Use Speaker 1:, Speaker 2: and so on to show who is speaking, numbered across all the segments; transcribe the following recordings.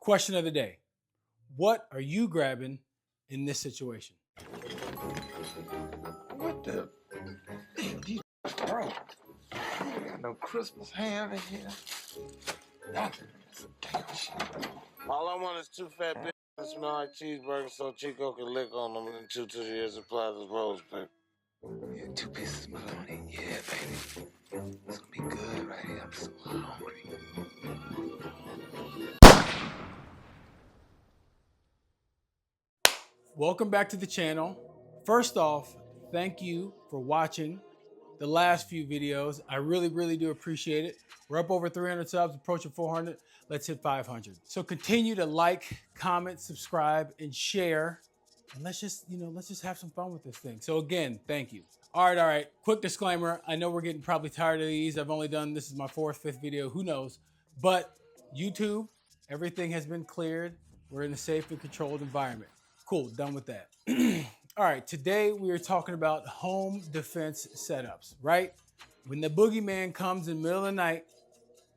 Speaker 1: Question of the day. What are you grabbing in this situation?
Speaker 2: What the? Damn, these broke. Ain't got no Christmas ham in here. Nothing. It's some damn shit. All I want is 2 fat bitches that smell like cheeseburgers so Chico can lick on them and chew 2 years supply of rose paper. Yeah, 2 pieces of bologna. Yeah, baby. It's gonna be good right here. I'm so hungry.
Speaker 1: Welcome back to the channel. First off, thank you for watching the last few videos. I really do appreciate it. We're up over 300 subs, approaching 400. Let's hit 500. So continue to like, comment, subscribe, and share. And let's just have some fun with this thing. So again, thank you. All right. Quick disclaimer. I know we're getting probably tired of these. I've only done, this is my 4th, 5th video, who knows? But YouTube, everything has been cleared. We're in a safe and controlled environment. Cool, done with that. All right, today we are talking about home defense setups, right? When the boogeyman comes in the middle of the night,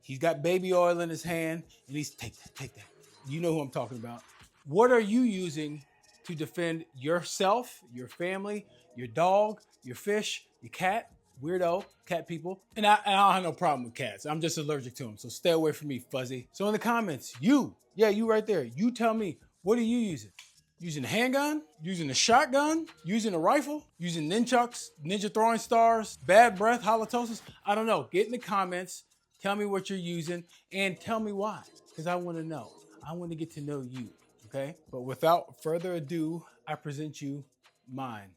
Speaker 1: he's got baby oil in his hand, and he's, take that. You know who I'm talking about. What are you using to defend yourself, your family, your dog, your fish, your cat, weirdo, cat people? And I don't have no problem with cats. I'm just allergic to them, so stay away from me, fuzzy. So in the comments, you right there, you tell me, what are you using? Using a handgun, using a shotgun, using a rifle, using nunchucks, ninja throwing stars, bad breath, halitosis. I don't know. Get in the comments. Tell me what you're using and tell me why, because I want to know. I want to get to know you, okay? But without further ado, I present you mine.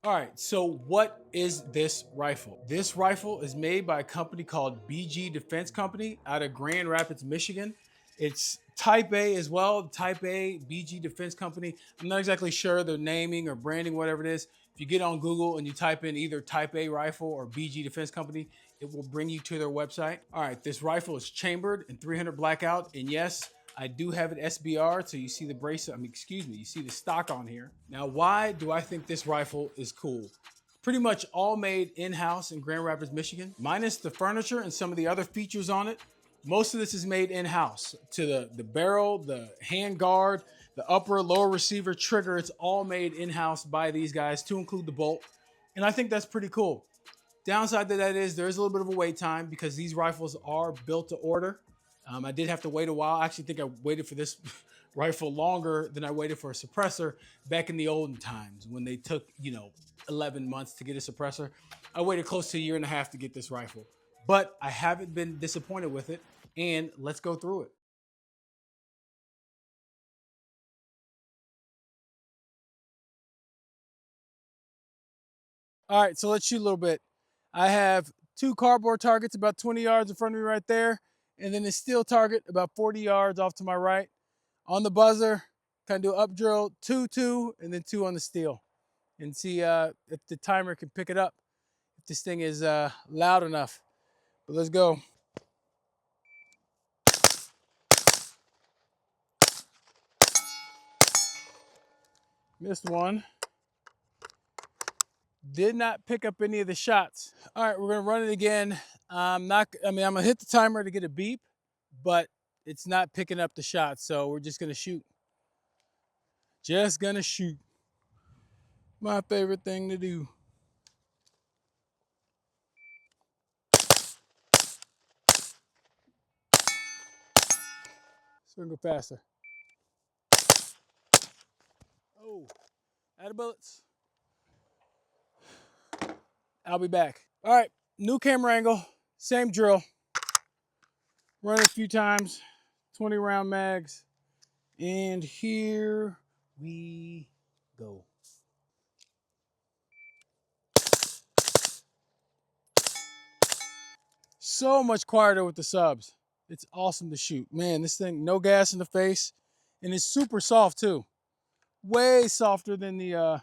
Speaker 1: All right, so what is this rifle? This rifle is made by a company called BG Defense Company out of Grand Rapids, Michigan. It's Type A as well, Type A, BG Defense Company. I'm not exactly sure the naming or branding, whatever it is. If you get on Google and you type in either Type A rifle or BG Defense Company, it will bring you to their website. All right, this rifle is chambered in 300 Blackout, and yes, I do have an SBR, so you see the bracelet, you see the stock on here. Now, why do I think this rifle is cool? Pretty much all made in-house in Grand Rapids, Michigan, minus the furniture and some of the other features on it. Most of this is made in-house. To the barrel, the hand guard, the upper, lower receiver trigger, it's all made in-house by these guys, to include the bolt. And I think that's pretty cool. Downside to that is there's a little bit of a wait time because these rifles are built to order. I did have to wait a while. I actually think I waited for this rifle longer than I waited for a suppressor back in the olden times when they took, 11 months to get a suppressor. I waited close to 1.5 years to get this rifle, but I haven't been disappointed with it. And let's go through it. All right, so let's shoot a little bit. I have 2 cardboard targets about 20 yards in front of me right there. And then a steel target about 40 yards off to my right. On the buzzer, kind of do up drill, 2, 2, and then 2 on the steel. And see if the timer can pick it up, if this thing is loud enough. But let's go. Missed one. Did not pick up any of the shots. All right, we're gonna run it again. I'm gonna hit the timer to get a beep, but it's not picking up the shots, so we're just gonna shoot. Just gonna shoot. My favorite thing to do. So we're gonna go faster. Oh, out of bullets. I'll be back. All right, new camera angle, same drill. Run it a few times, 20 round mags, and here we go. So much quieter with the subs. It's awesome to shoot. Man, this thing, no gas in the face, and it's super soft too. Way softer than the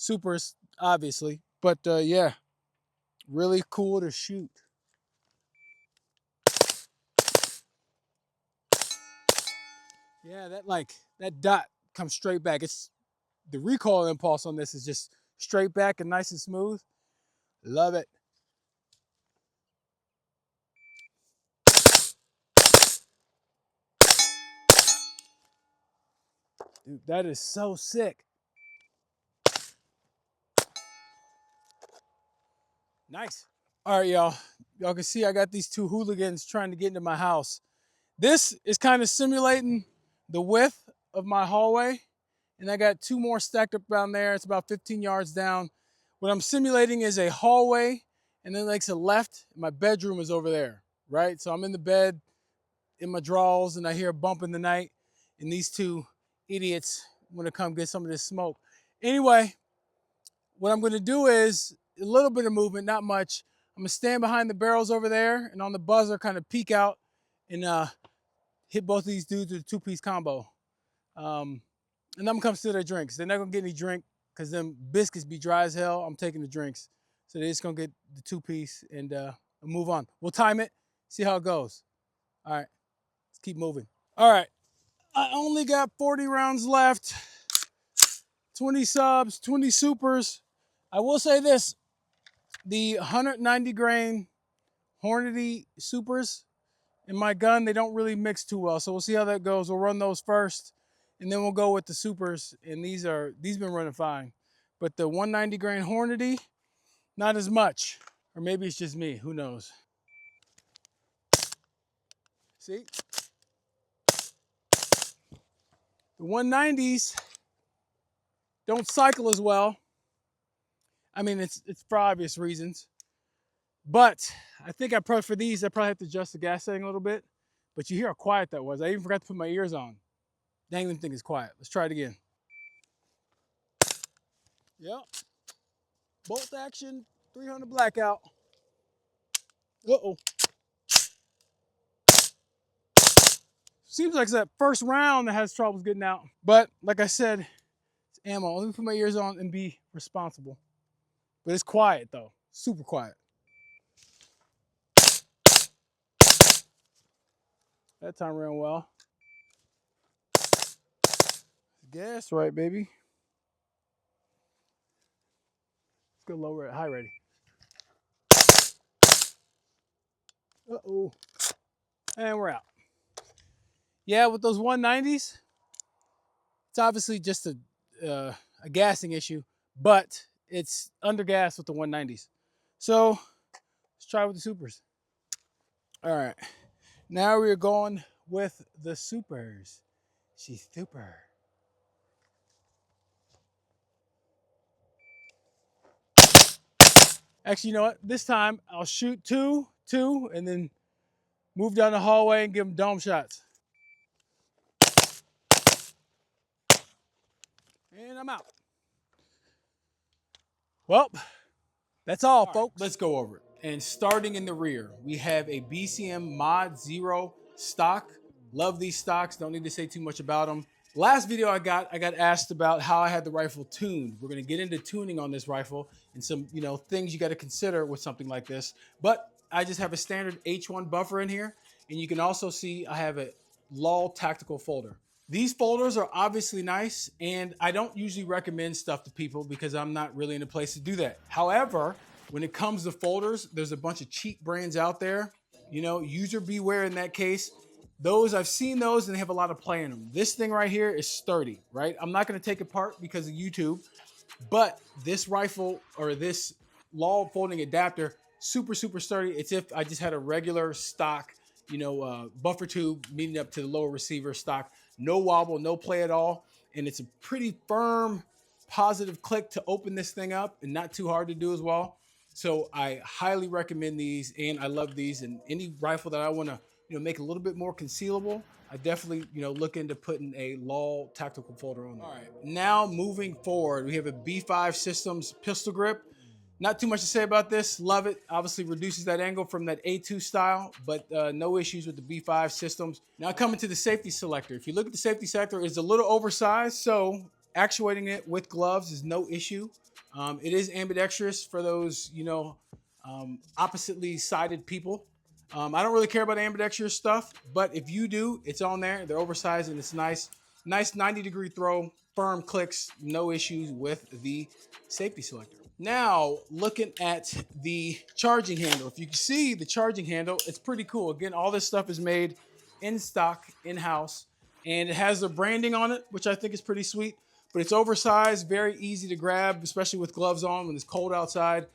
Speaker 1: Supers. obviously. But yeah, really cool to shoot. Yeah, that dot comes straight back. It's the recoil impulse on this is just straight back and nice and smooth. Love it. Dude, that is so sick. Nice. All right, y'all. Y'all can see I got these two hooligans trying to get into my house. This is kind of simulating the width of my hallway. And I got two more stacked up down there. It's about 15 yards down. What I'm simulating is a hallway, and then like to the left, my bedroom is over there, right? So I'm in the bed, in my drawers, and I hear a bump in the night, and these two idiots want to come get some of this smoke. Anyway, what I'm going to do is a little bit of movement, not much. I'm going to stand behind the barrels over there, and on the buzzer, kind of peek out and hit both of these dudes with a two-piece combo. And them comes to their drinks. They're not gonna get any drink because them biscuits be dry as hell. I'm taking the drinks. So they're just gonna get the two-piece and move on. We'll time it, see how it goes. All right, let's keep moving. All right, I only got 40 rounds left. 20 subs, 20 supers. I will say this, the 190 grain Hornady supers in my gun, they don't really mix too well. So we'll see how that goes. We'll run those first, and then we'll go with the supers. And these been running fine. But the 190 grain Hornady, not as much. Or maybe it's just me, who knows. See? The 190s don't cycle as well. I mean, it's for obvious reasons. But I think for these, I probably have to adjust the gas setting a little bit. But you hear how quiet that was. I even forgot to put my ears on. Dang, them thing is quiet. Let's try it again. Yep. Bolt action, 300 Blackout. Uh-oh. Seems like it's that first round that has troubles getting out. But like I said, it's ammo. Let me put my ears on and be responsible. But it's quiet though, super quiet. That time ran well. Gas right, baby. Let's go low rate, high ready. Uh-oh. And we're out. Yeah, with those 190s, it's obviously just a gassing issue, but it's under gas with the 190s. So let's try with the supers. All right, now we're going with the supers. She's super. Actually, you know what? This time I'll shoot two, and then move down the hallway and give them dome shots. And I'm out. Well, that's all, folks. Let's go over it. And starting in the rear, we have a BCM Mod 0 stock. Love these stocks. Don't need to say too much about them. Last video I got asked about how I had the rifle tuned. We're going to get into tuning on this rifle and some, things you got to consider with something like this. But I just have a standard H1 buffer in here. And you can also see I have a LOL tactical folder. These folders are obviously nice, and I don't usually recommend stuff to people because I'm not really in a place to do that. However, when it comes to folders, there's a bunch of cheap brands out there. User beware in that case. I've seen those and they have a lot of play in them. This thing right here is sturdy, right? I'm not going to take it apart because of YouTube, but this rifle or this LOL folding adapter, super, super sturdy. It's if I just had a regular stock, buffer tube meeting up to the lower receiver stock. No wobble, no play at all. And it's a pretty firm, positive click to open this thing up and not too hard to do as well. So I highly recommend these, and I love these. And any rifle that I want to, make a little bit more concealable, I definitely, look into putting a LOL tactical folder on there. All right, now moving forward, we have a B5 Systems pistol grip. Not too much to say about this. Love it. Obviously reduces that angle from that A2 style, but no issues with the B5 Systems. Now coming to the safety selector. If you look at the safety selector, it's a little oversized, so actuating it with gloves is no issue. It is ambidextrous for those, oppositely sided people. I don't really care about ambidextrous stuff, but if you do, it's on there. They're oversized and it's nice. Nice 90-degree throw, firm clicks, no issues with the safety selector. Now, looking at the charging handle. If you can see the charging handle, it's pretty cool. Again, all this stuff is made in stock, in-house, and it has the branding on it, which I think is pretty sweet. But it's oversized, very easy to grab, especially with gloves on when it's cold outside.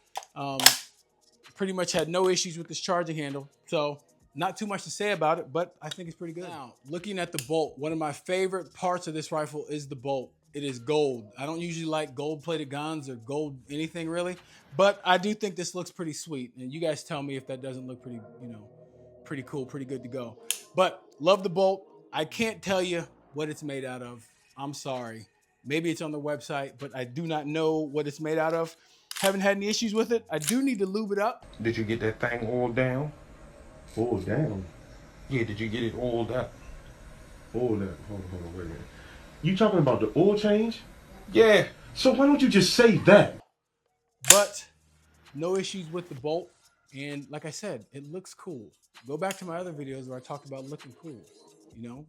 Speaker 1: Pretty much had no issues with this charging handle. So not too much to say about it, but I think it's pretty good. Now, looking at the bolt, one of my favorite parts of this rifle is the bolt. It is gold. I don't usually like gold-plated guns or gold anything really, but I do think this looks pretty sweet. And you guys tell me if that doesn't look pretty, pretty cool, pretty good to go. But love the bolt. I can't tell you what it's made out of. I'm sorry. Maybe it's on the website, but I do not know what it's made out of. Haven't had any issues with it. I do need to lube it up.
Speaker 3: Did you get that thing oiled down?
Speaker 4: Oiled down?
Speaker 3: Yeah, did you get it oiled up?
Speaker 4: Oiled up? Hold on, wait a minute. You talking about the oil change?
Speaker 3: Yeah.
Speaker 4: So why don't you just say that?
Speaker 1: But no issues with the bolt. And like I said, it looks cool. Go back to my other videos where I talked about looking cool.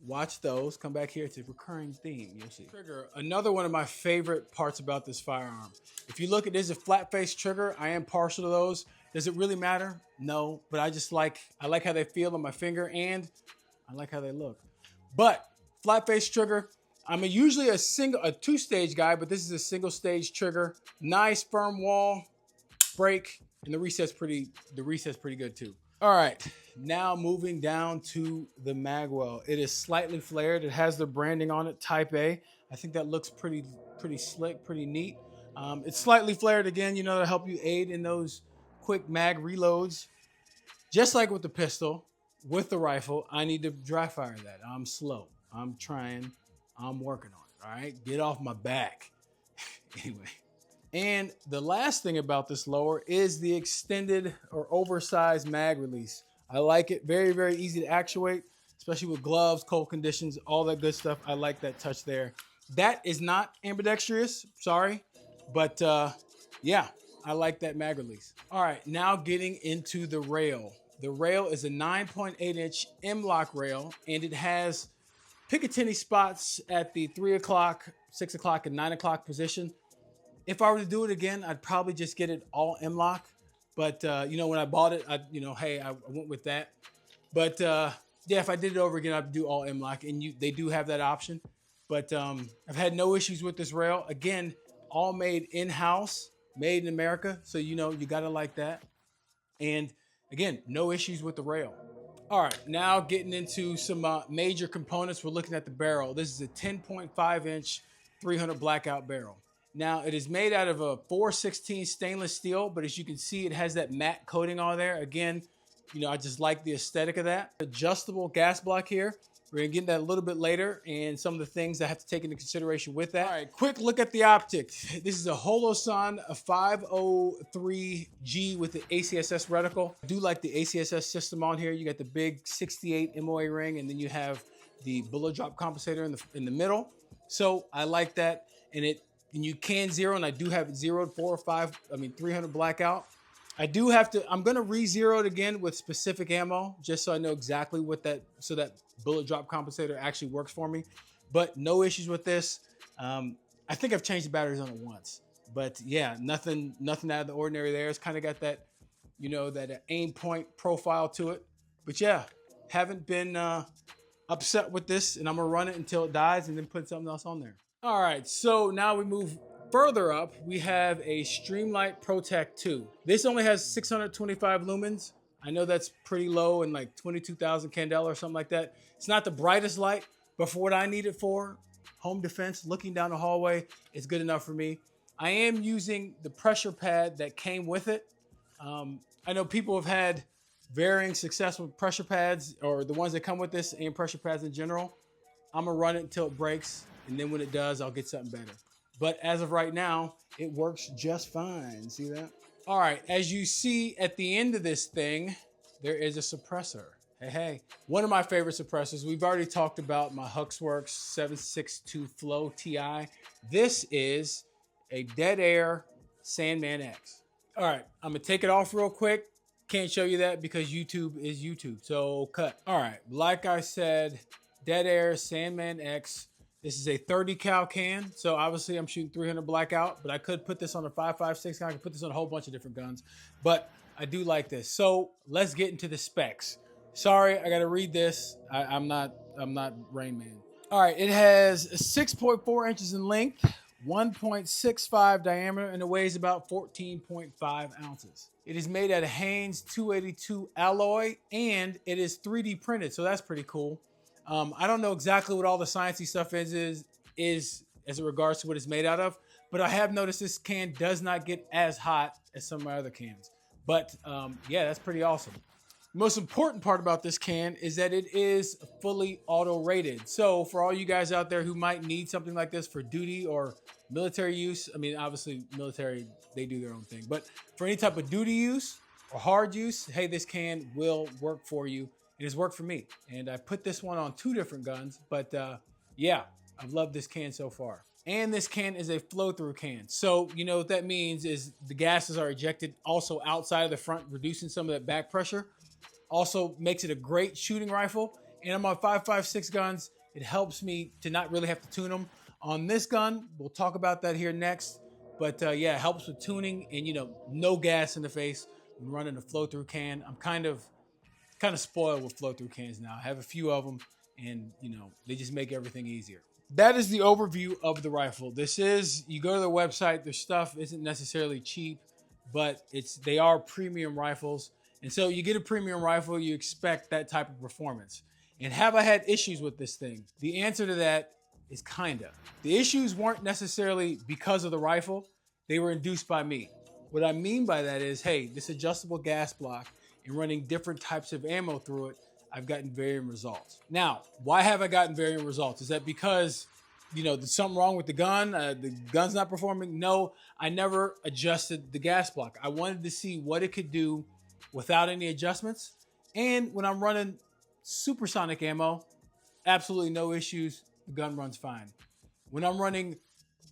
Speaker 1: Watch those. Come back here. It's a recurring theme. You'll see. Trigger. Another one of my favorite parts about this firearm. If you look at this, a flat face trigger. I am partial to those. Does it really matter? No, but I like how they feel on my finger and I like how they look. But flat face trigger. I'm usually a two-stage guy, but this is a single stage trigger. Nice firm wall, break, and the reset's pretty good too. All right, now moving down to the magwell. It is slightly flared. It has the branding on it, Type A. I think that looks pretty slick, pretty neat. It's slightly flared again, to help you aid in those quick mag reloads. Just like with the pistol, with the rifle, I need to dry fire that. I'm slow. I'm trying. I'm working on it. All right, get off my back. Anyway. And the last thing about this lower is the extended or oversized mag release. I like it. Very, very easy to actuate, especially with gloves, cold conditions, all that good stuff. I like that touch there. That is not ambidextrous, sorry. But yeah, I like that mag release. All right, now getting into the rail. The rail is a 9.8-inch M-LOK rail, and it has Picatinny spots at the 3 o'clock, 6 o'clock, and 9 o'clock position. If I were to do it again, I'd probably just get it all M-LOK. But, when I bought it, I went with that. But, yeah, if I did it over again, I'd do all M-LOK. And they do have that option. But I've had no issues with this rail. Again, all made in-house, made in America. So, you got to like that. And, again, no issues with the rail. All right, now getting into some major components. We're looking at the barrel. This is a 10.5-inch 300 Blackout barrel. Now, it is made out of a 416 stainless steel, but as you can see, it has that matte coating on there. Again, I just like the aesthetic of that. Adjustable gas block here. We're going to get into that a little bit later and some of the things I have to take into consideration with that. All right, quick look at the optics. This is a Holosun, a 503G with the ACSS reticle. I do like the ACSS system on here. You got the big 68 MOA ring, and then you have the bullet drop compensator in the middle. So I like that. And you can zero, and I do have it zeroed 300 Blackout. I'm going to re-zero it again with specific ammo, just so I know exactly so that bullet drop compensator actually works for me. But no issues with this. I think I've changed the batteries on it once. But yeah, nothing out of the ordinary there. It's kind of got that, that aim point profile to it. But yeah, haven't been upset with this, and I'm going to run it until it dies and then put something else on there. All right, so now we move further up. We have a Streamlight ProTech 2. This only has 625 lumens. I know that's pretty low and like 22,000 candela or something like that. It's not the brightest light, but for what I need it for, home defense, looking down the hallway, it's good enough for me. I am using the pressure pad that came with it. I know people have had varying success with pressure pads, or the ones that come with this and pressure pads in general. I'm gonna run it until it breaks. And then when it does, I'll get something better. But as of right now, it works just fine. See that? All right, as you see at the end of this thing, there is a suppressor. Hey. One of my favorite suppressors. We've already talked about my Huxworks 762 Flow TI. This is a dead air Sandman X. All right, I'm gonna take it off real quick. Can't show you that because YouTube is YouTube, so cut. All right, like I said, Dead Air Sandman X. This is a 30 cal can, so obviously I'm shooting 300 Blackout, but I could put this on a 5.56 gun. I could put this on a whole bunch of different guns, but I do like this. So let's get into the specs. Sorry, I gotta read this. I'm not Rain Man. All right, it has 6.4 inches in length, 1.65 diameter, and it weighs about 14.5 ounces. It is made out of Haynes 282 alloy, and it is 3D printed, so that's pretty cool. I don't know exactly what all the sciencey stuff is as it regards to what it's made out of, but I have noticed this can does not get as hot as some of my other cans. But yeah, that's pretty awesome. The most important part about this can is that it is fully auto rated. So for all you guys out there who might need something like this for duty or military use, I mean, obviously military, they do their own thing, but for any type of duty use or hard use, hey, this can will work for you. It has worked for me. And I put this one on 2 different guns, but yeah, I've loved this can so far. And this can is a flow-through can. So, you know what that means is the gases are ejected also outside of the front, reducing some of that back pressure. Also makes it a great shooting rifle. And I'm on 5.56 guns. It helps me to not really have to tune them. On this gun, we'll talk about that here next. But yeah, it helps with tuning and, you know, no gas in the face when running a flow-through can. I'm kind of spoiled with flow-through cans now. I have a few of them, and you know, they just make everything easier. That is the overview of the rifle. This is, you go to their website, their stuff isn't necessarily cheap, but they are premium rifles. And so you get a premium rifle, you expect that type of performance. And have I had issues with this thing? The answer to that is kinda. The issues weren't necessarily because of the rifle, they were induced by me. What I mean by that is, hey, this adjustable gas block and running different types of ammo through it, I've gotten varying results. Now, why have I gotten varying results? Is that because, you know, there's something wrong with the gun's not performing? No, I never adjusted the gas block. I wanted to see what it could do without any adjustments. And when I'm running supersonic ammo, absolutely no issues. The gun runs fine. When I'm running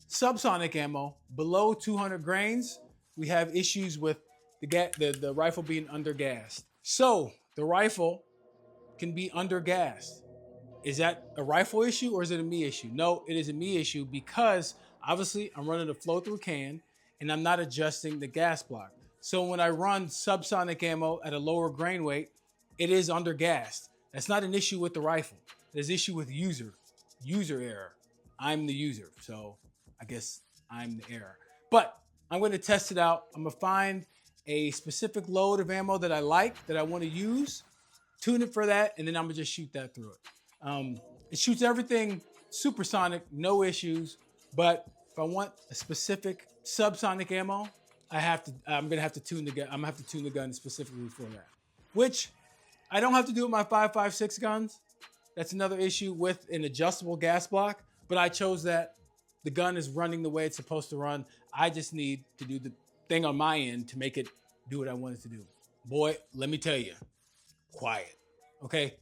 Speaker 1: subsonic ammo below 200 grains, we have issues with the rifle being undergassed. So the rifle can be undergassed. Is that a rifle issue or is it a me issue? No, it is a me issue because obviously I'm running a flow-through can and I'm not adjusting the gas block. So when I run subsonic ammo at a lower grain weight, it is undergassed. That's not an issue with the rifle. There's issue with user error. I'm the user, so I guess I'm the error. But I'm going to test it out. I'm going to find a specific load of ammo that I like, that I want to use, tune it for that, and then I'm going to just shoot that through it. It shoots everything supersonic, no issues, but if I want a specific subsonic ammo, I'm going to have to tune the gun. I'm going to have to tune the gun specifically for that, which I don't have to do with my 5.56 guns. That's another issue with an adjustable gas block, but I chose that. The gun is running the way it's supposed to run. I just need to do the thing on my end to make it do what I want it to do. Boy, let me tell you, quiet, okay?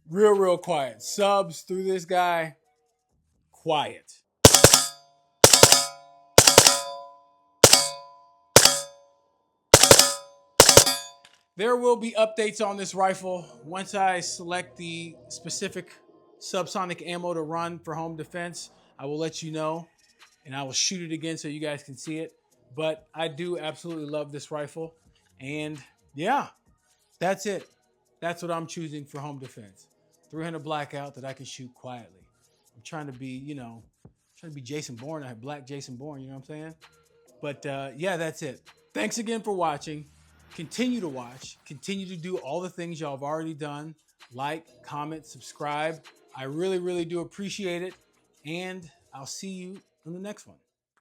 Speaker 1: Real quiet. Subs through this guy, quiet. There will be updates on this rifle once I select the specific subsonic ammo to run for home defense. I will let you know, and I will shoot it again so you guys can see it. But I do absolutely love this rifle. And yeah, that's it. That's what I'm choosing for home defense. 300 Blackout that I can shoot quietly. I'm trying to be, you know, Jason Bourne. I have black Jason Bourne, you know what I'm saying? But yeah, that's it. Thanks again for watching. Continue to watch. Continue to do all the things y'all have already done. Like, comment, subscribe. I really do appreciate it. And I'll see you in the next one.